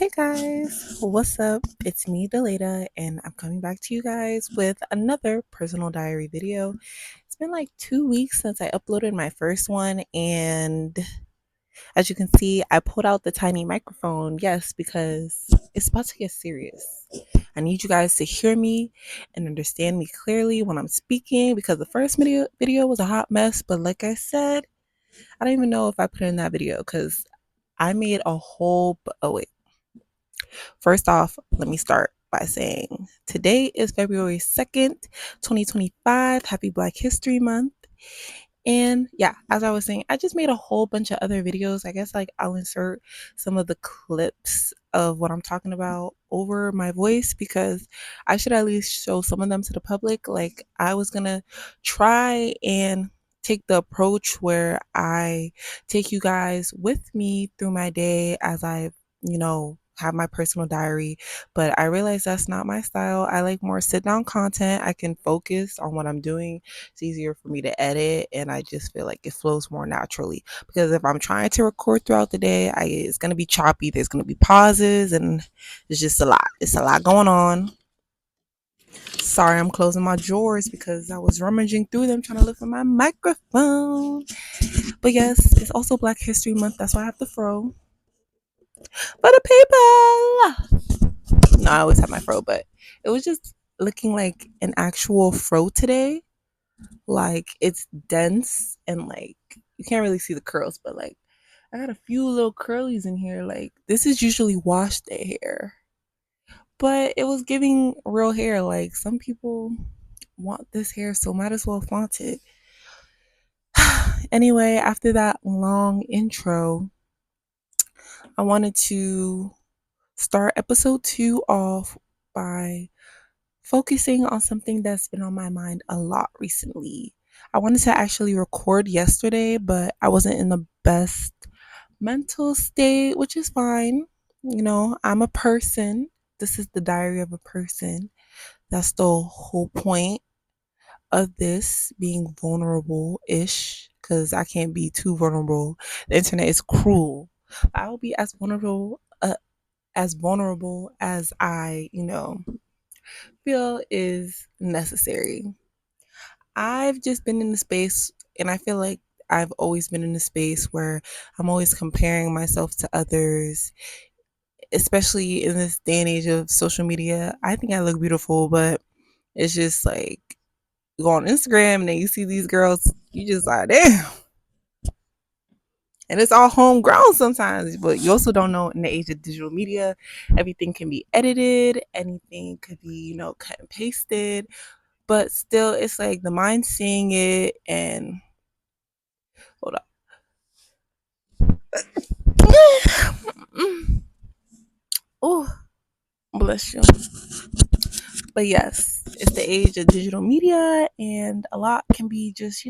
Hey guys, what's up? It's me, Delata, and I'm coming back to you guys with another personal diary video. It's been like 2 weeks since I uploaded my first one, and as you can see, I pulled out the tiny microphone. Yes, because it's about to get serious. I need you guys to hear me and understand me clearly when I'm speaking because the first video was a hot mess, but like I said, I don't even know if I put it in that video because I made a whole. Oh, wait. First off, let me start by saying today is February 2nd, 2025. Happy Black History Month. And yeah, as I was saying, I just made a whole bunch of other videos. I guess like I'll insert some of the clips of what I'm talking about over my voice because I should at least show some of them to the public. Like I was going to try and take the approach where I take you guys with me through my day as have my personal diary, but I realize that's not my style. I like more sit down content. I can focus on what I'm doing. It's easier for me to edit, and I just feel like it flows more naturally. Because if I'm trying to record throughout the day, it's gonna be choppy. There's gonna be pauses, and it's just a lot. It's a lot going on. Sorry, I'm closing my drawers because I was rummaging through them trying to look for my microphone. But yes, it's also Black History Month. That's why I have the fro for the people. No, I always have my fro, but it was just looking like an actual fro today. Like it's dense and like you can't really see the curls, but like I got a few little curlies in here. Like this is usually wash day hair, but it was giving real hair. Like some people want this hair, so might as well flaunt it. Anyway, after that long intro, I wanted to start episode 2 off by focusing on something that's been on my mind a lot recently. I wanted to actually record yesterday, but I wasn't in the best mental state, which is fine. You know, I'm a person. This is the diary of a person. That's the whole point of this being vulnerable ish, because I can't be too vulnerable. The internet is cruel. I'll be as vulnerable as I feel is necessary. I've just been in the space, and I feel like I've always been in a space where I'm always comparing myself to others, especially in this day and age of social media. I think I look beautiful, but it's just like you go on Instagram and then you see these girls, you just like, damn. And it's all homegrown sometimes, but you also don't know in the age of digital media, everything can be edited, anything could be cut and pasted, but still, it's like the mind seeing it and hold up. Oh, bless you. But yes, it's the age of digital media, and a lot can be just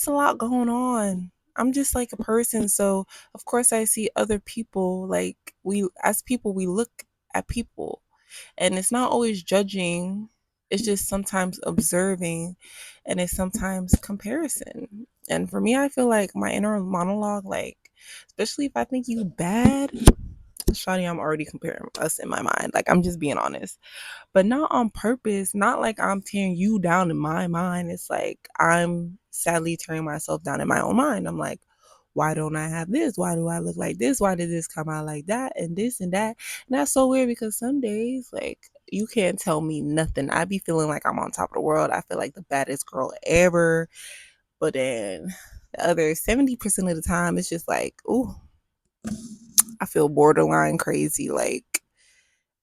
a lot going on. I'm just like a person, so of course I see other people. Like as people, we look at people, and it's not always judging. It's just sometimes observing, and it's sometimes comparison. And for me, I feel like my inner monologue, like especially if I think you bad, Shawty, I'm already comparing us in my mind. Like I'm just being honest, but not on purpose. Not like I'm tearing you down in my mind. It's like I'm sadly tearing myself down in my own mind. I'm like, why don't I have this? Why do I look like this? Why did this come out like that? And this and that. And that's so weird because some days, like, you can't tell me nothing. I be feeling like I'm on top of the world. I feel like the baddest girl ever. But then the other 70% of the time, it's just like, ooh, I feel borderline crazy. Like,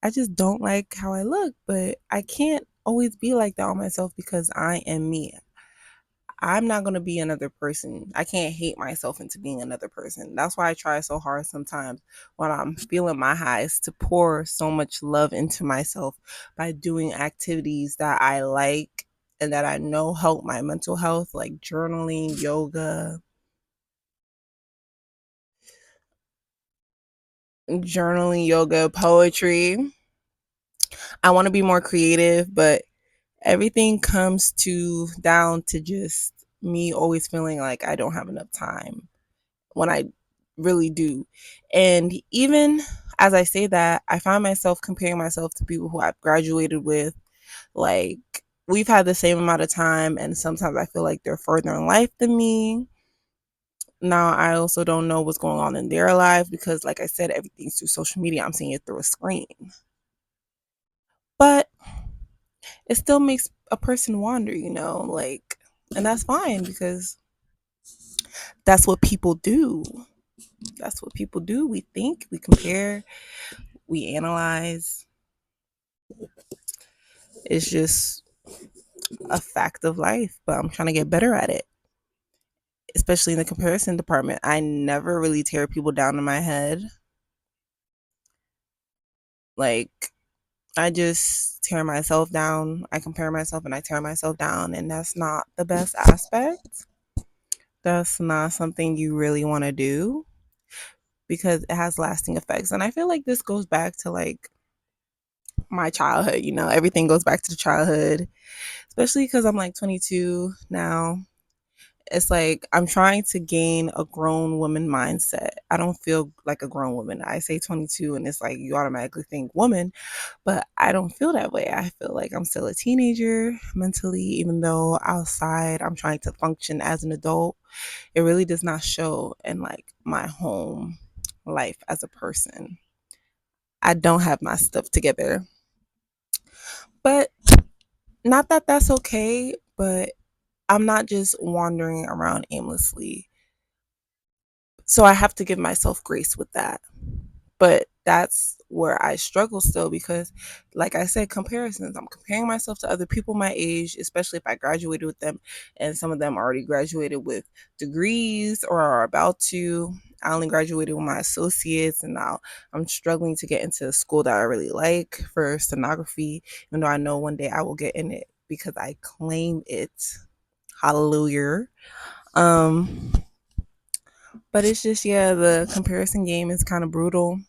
I just don't like how I look, but I can't always be like that on myself because I am me. I'm not going to be another person. I can't hate myself into being another person. That's why I try so hard sometimes when I'm feeling my highs to pour so much love into myself by doing activities that I like and that I know help my mental health, like journaling, yoga, poetry. I want to be more creative, but everything comes to down to just me always feeling like I don't have enough time when I really do. And even as I say that, I find myself comparing myself to people who I've graduated with. Like, we've had the same amount of time, and sometimes I feel like they're further in life than me. Now, I also don't know what's going on in their life because, like I said, everything's through social media. I'm seeing it through a screen. But it still makes a person wonder, like, and that's fine because that's what people do. That's what people do. We think, we compare, we analyze. It's just a fact of life, but I'm trying to get better at it, especially in the comparison department. I never really tear people down in my head. Like, I just tear myself down. I compare myself and I tear myself down, and that's not the best aspect. That's not something you really want to do because it has lasting effects. And I feel like this goes back to like my childhood, everything goes back to the childhood, especially because I'm like 22 now. It's like I'm trying to gain a grown woman mindset. I don't feel like a grown woman. I say 22 and it's like you automatically think woman, but I don't feel that way. I feel like I'm still a teenager mentally, even though outside I'm trying to function as an adult. It really does not show in like my home life as a person. I don't have my stuff together. But not that that's okay, but I'm not just wandering around aimlessly. So I have to give myself grace with that. But that's where I struggle still because, like I said, comparisons. I'm comparing myself to other people my age, especially if I graduated with them, and some of them already graduated with degrees or are about to. I only graduated with my associates, and now I'm struggling to get into a school that I really like for stenography, even though I know one day I will get in it because I claim it. Hallelujah. Um, but it's just, yeah, the comparison game is kind of brutal.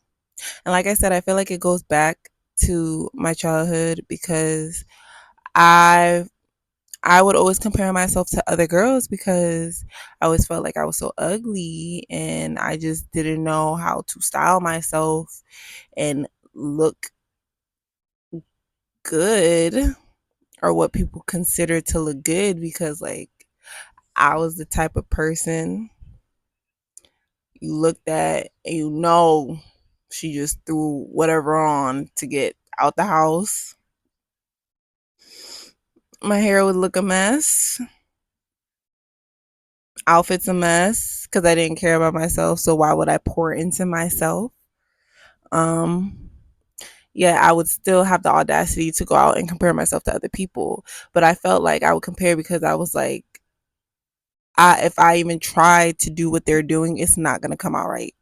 And like I said, I feel like it goes back to my childhood because I I would always compare myself to other girls because I always felt like I was so ugly and I just didn't know how to style myself and look good, or what people consider to look good, because like I was the type of person you looked at and she just threw whatever on to get out the house. My hair would look a mess, outfits a mess because I didn't care about myself. So why would I pour into myself? Um, yeah, I would still have the audacity to go out and compare myself to other people, but I felt like I would compare because I was like, if I even try to do what they're doing, it's not gonna come out right.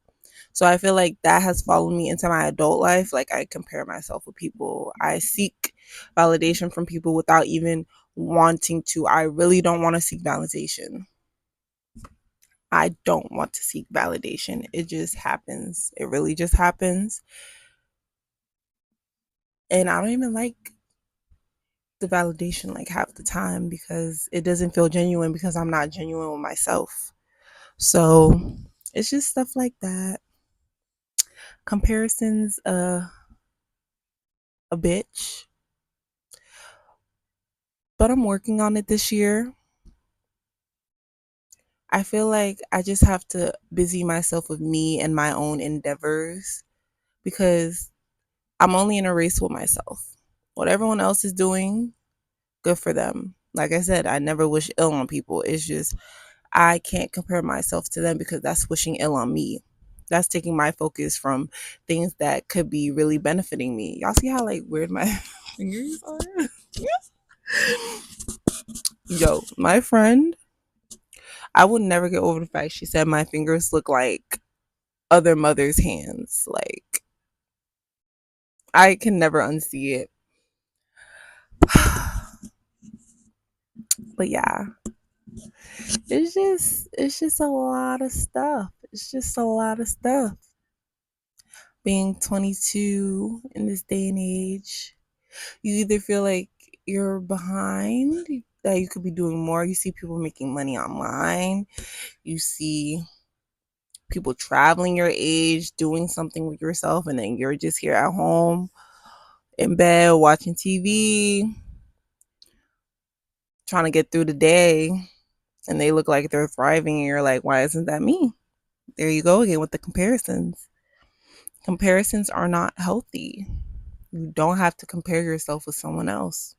So I feel like that has followed me into my adult life. Like, I compare myself with people. I seek validation from people without even wanting to. I really don't want to seek validation. I don't want to seek validation. It just happens. It really just happens. And I don't even like the validation like half the time because it doesn't feel genuine because I'm not genuine with myself. So it's just stuff like that. Comparisons, a bitch, but I'm working on it this year. I feel like I just have to busy myself with me and my own endeavors because I'm only in a race with myself. What everyone else is doing, good for them. Like I said, I never wish ill on people. It's just I can't compare myself to them because that's wishing ill on me. That's taking my focus from things that could be really benefiting me. Y'all see how like weird my fingers are? Yo, my friend, I would never get over the fact she said my fingers look like other mothers' hands. Like, I can never unsee it. But yeah, it's just a lot of stuff. It's just a lot of stuff. Being 22 in this day and age, you either feel like you're behind, that you could be doing more. You see people making money online. You see people traveling your age, doing something with yourself, and then you're just here at home in bed watching TV, trying to get through the day, and they look like they're thriving, and you're like, why isn't that me? There you go again with the comparisons. Comparisons are not healthy. You don't have to compare yourself with someone else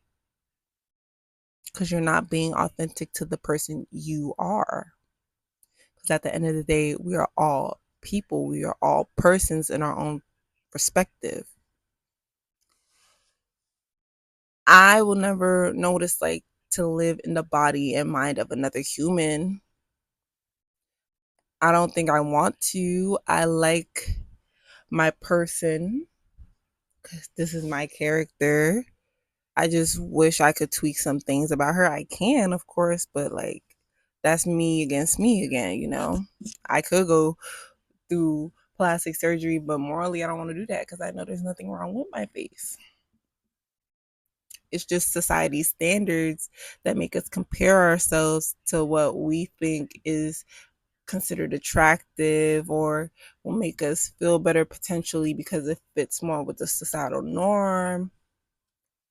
because you're not being authentic to the person you are. Because at the end of the day, we are all people, we are all persons in our own perspective. I will never notice like to live in the body and mind of another human. I don't think I want to. I like my person because this is my character. I just wish I could tweak some things about her. I can, of course, but like that's me against me again, you know? I could go through plastic surgery, but morally, I don't want to do that because I know there's nothing wrong with my face. It's just society's standards that make us compare ourselves to what we think is considered attractive or will make us feel better potentially because it fits more with the societal norm.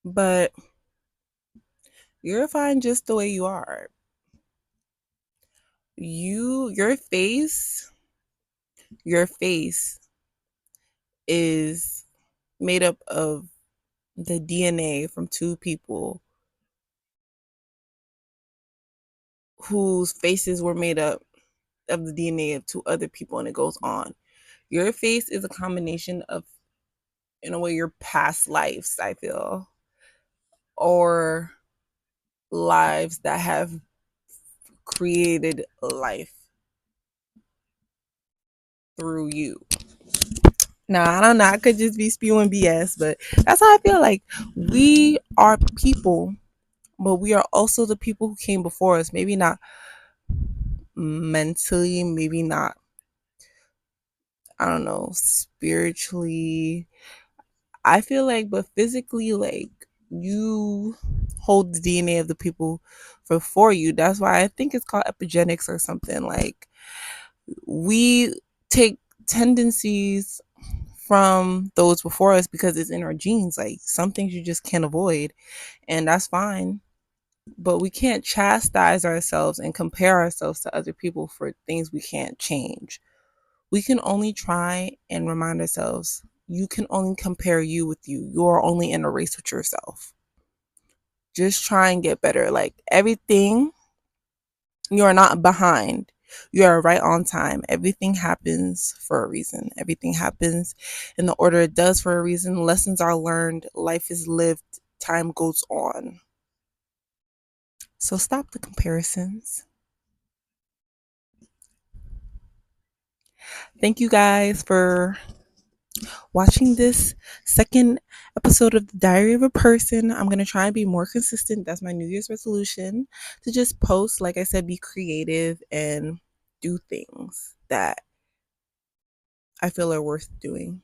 But you're fine just the way you are. Your face is made up of the DNA from two people whose faces were made up of the DNA of two other people, and it goes on. Your face is a combination of, in a way, your past lives, I feel, or lives that have created life through you. Now, I don't know, I could just be spewing BS, but that's how I feel. Like, we are people, but we are also the people who came before us. Maybe not mentally, maybe not, I don't know, spiritually. I feel like, but physically, like, you hold the DNA of the people before you. That's why I think it's called epigenetics or something. Like, we take tendencies from those before us because it's in our genes. Like, some things you just can't avoid, and that's fine. But we can't chastise ourselves and compare ourselves to other people for things we can't change. We can only try and remind ourselves you can only compare you with you. You are only in a race with yourself. Just try and get better. Like, everything, you are not behind. You are right on time. Everything happens for a reason. Everything happens in the order it does for a reason. Lessons are learned. Life is lived. Time goes on. So stop the comparisons. Thank you guys for watching this second episode of the Diary of a Person. I'm going to try and be more consistent. That's my New Year's resolution, to just post, like I said, be creative and do things that I feel are worth doing.